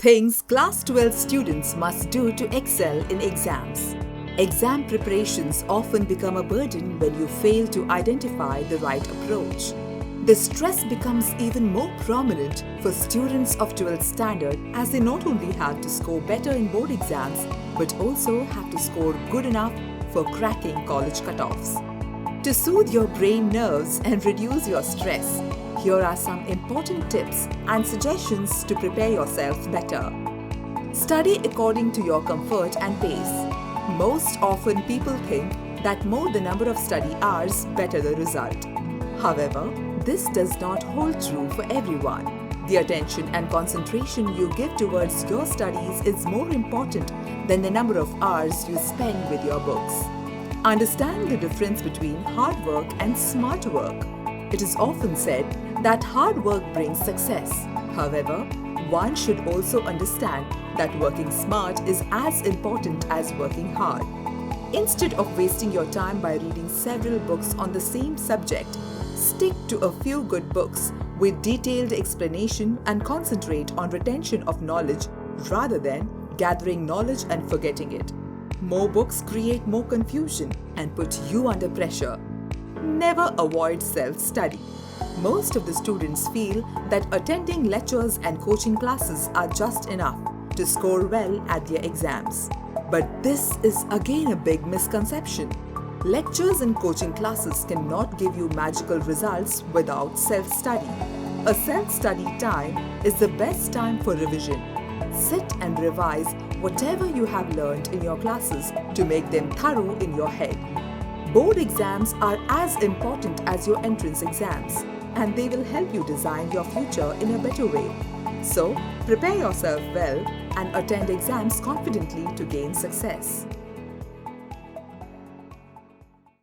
Things Class 12 students must do to excel in exams. Exam preparations often become a burden when you fail to identify the right approach. The stress becomes even more prominent for students of 12th standard as they not only have to score better in board exams but also have to score good enough for cracking college cutoffs. To soothe your brain nerves and reduce your stress, here are some important tips and suggestions to prepare yourself better. Study according to your comfort and pace. Most often people think that more the number of study hours, better the result. However, this does not hold true for everyone. The attention and concentration you give towards your studies is more important than the number of hours you spend with your books. Understand the difference between hard work and smart work. It is often said that hard work brings success. However, one should also understand that working smart is as important as working hard. Instead of wasting your time by reading several books on the same subject, stick to a few good books with detailed explanation and concentrate on retention of knowledge rather than gathering knowledge and forgetting it. More books create more confusion and put you under pressure. Never avoid self-study. Most of the students feel that attending lectures and coaching classes are just enough to score well at their exams. But this is again a big misconception. Lectures and coaching classes cannot give you magical results without self-study. A self-study time is the best time for revision. Sit and revise whatever you have learned in your classes to make them thorough in your head. Board exams are as important as your entrance exams, and they will help you design your future in a better way. So, prepare yourself well and attend exams confidently to gain success.